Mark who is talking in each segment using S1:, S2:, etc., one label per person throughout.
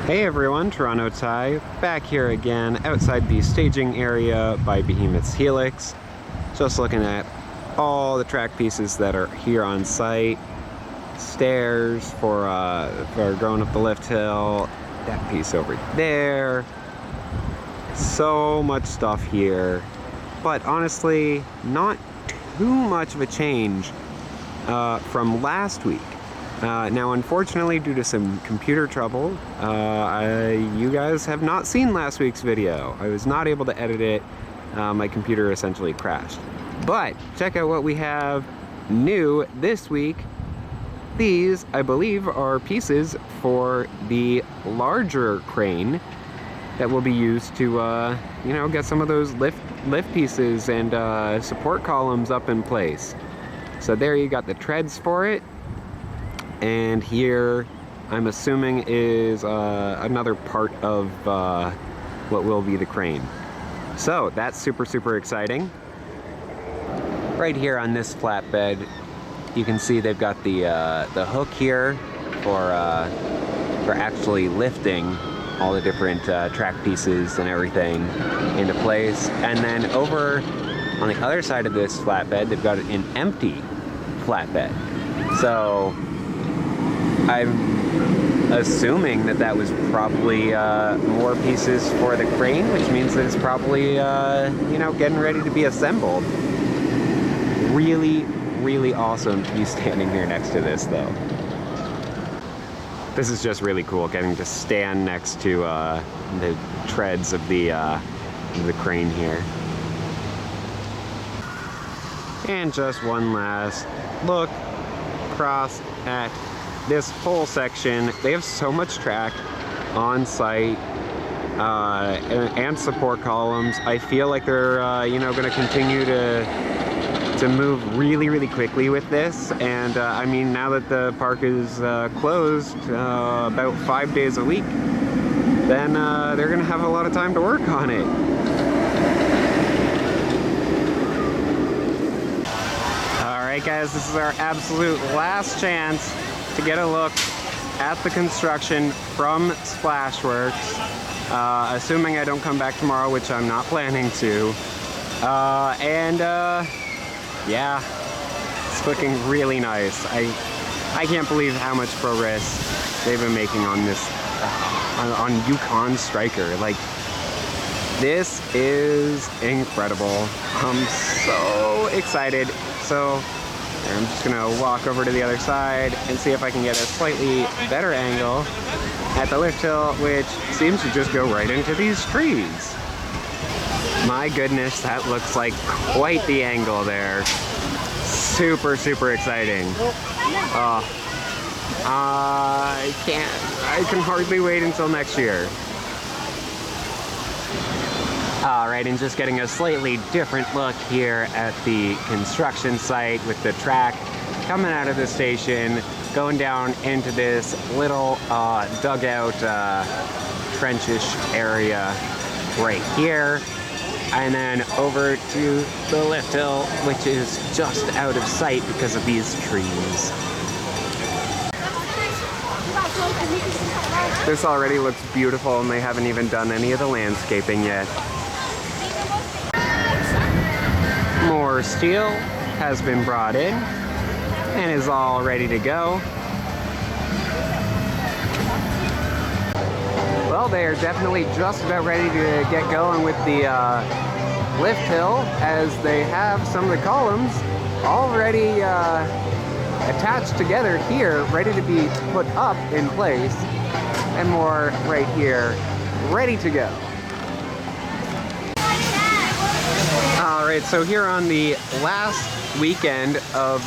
S1: Hey everyone, Toronto Ty, back here again outside the staging area by Behemoth's Helix. Just looking at all the track pieces that are here on site. Stairs for going up the lift hill, that piece over there. So much stuff here, but honestly, not too much of a change from last week. Now, unfortunately, due to some computer trouble, you guys have not seen last week's video. I was not able to edit it. My computer essentially crashed. But check out what we have new this week. These, I believe, are pieces for the larger crane that will be used to, get some of those lift pieces and support columns up in place. So there you got the treads for it. And here, I'm assuming, is another part of what will be the crane. So that's super exciting. Right here on this flatbed, you can see they've got the hook here for actually lifting all the different track pieces and everything into place. And then over on the other side of this flatbed, they've got an empty flatbed. So I'm assuming that was probably more pieces for the crane, which means that it's probably, getting ready to be assembled. Really awesome to be standing here next to this, though. This is just really cool, getting to stand next to the treads of the crane here. And just one last look across at this whole section. They have so much track on site and support columns. I feel like they're going to continue to move really quickly with this. And I mean, now that the park is closed about 5 days a week, then they're going to have a lot of time to work on it. All right, guys, this is our absolute last chance to get a look at the construction from Splashworks, assuming I don't come back tomorrow, which I'm not planning to. Yeah, it's looking really nice. I can't believe how much progress they've been making on this, on Yukon Striker. Like, this is incredible. I'm so excited. So I'm just gonna walk over to the other side and see if I can get a slightly better angle at the lift hill, which seems to just go right into these trees. My goodness, that looks like quite the angle there. Super exciting. I can hardly wait until next year. Alright, and just getting a slightly different look here at the construction site with the track coming out of the station, going down into this little dugout trench-ish area right here, and then over to the lift hill, which is just out of sight because of these trees. This already looks beautiful, and they haven't even done any of the landscaping yet. More steel has been brought in and is all ready to go. Well, they are definitely just about ready to get going with the lift hill, as they have some of the columns already attached together here, ready to be put up in place, and more right here, ready to go. Alright, so here on the last weekend of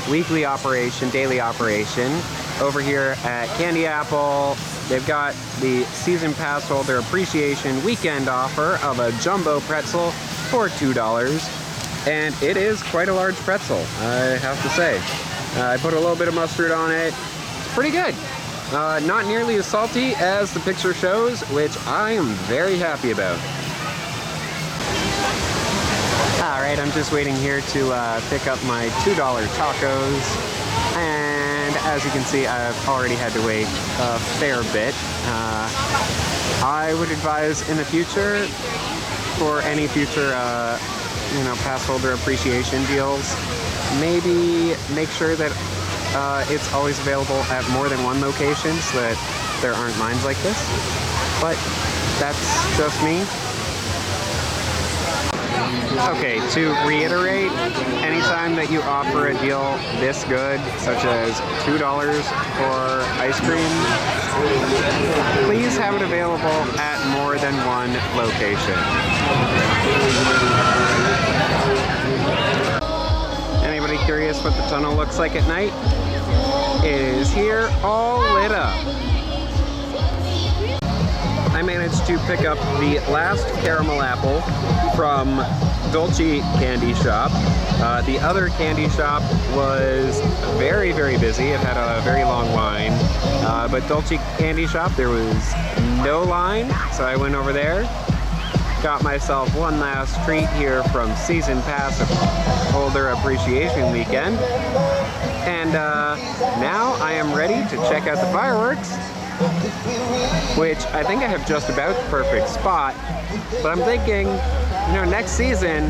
S1: weekly operation, daily operation, over here at Candy Apple, they've got the season pass holder appreciation weekend offer of a jumbo pretzel for $2. And it is quite a large pretzel, I have to say. I put a little bit of mustard on it. It's pretty good. Not nearly as salty as the picture shows, which I am very happy about. Alright, I'm just waiting here to pick up my $2 tacos, and And as you can see, I've already had to wait a fair bit. I would advise in the future, for any future pass holder appreciation deals, maybe make sure that it's always available at more than one location so that there aren't lines like this. But that's just me. Okay, to reiterate, anytime that you offer a deal this good, such as $2 for ice cream, please have it available at more than one location. Anybody curious what the tunnel looks like at night? It is here all lit up. I managed to pick up the last caramel apple from Dolce Candy Shop. The other candy shop was very, very busy. It had a very long line. But Dolce Candy Shop, there was no line, so I went over there. Got myself one last treat here from Season Pass Holder Appreciation Weekend. And now I am ready to check out the fireworks, which I think I have just about the perfect spot. But I'm thinking, next season,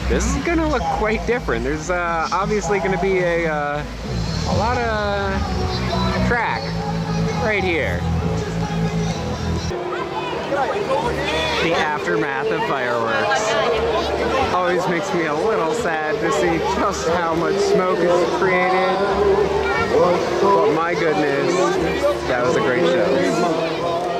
S1: this is gonna look quite different. There's obviously gonna be a lot of track right here. The aftermath of fireworks always makes me a little sad to see just how much smoke is created. But my goodness, that was a great show.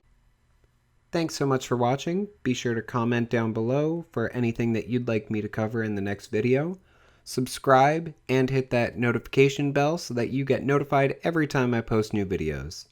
S1: Thanks so much for watching. Be sure to comment down below for anything that you'd like me to cover in the next video. Subscribe and hit that notification bell so that you get notified every time I post new videos.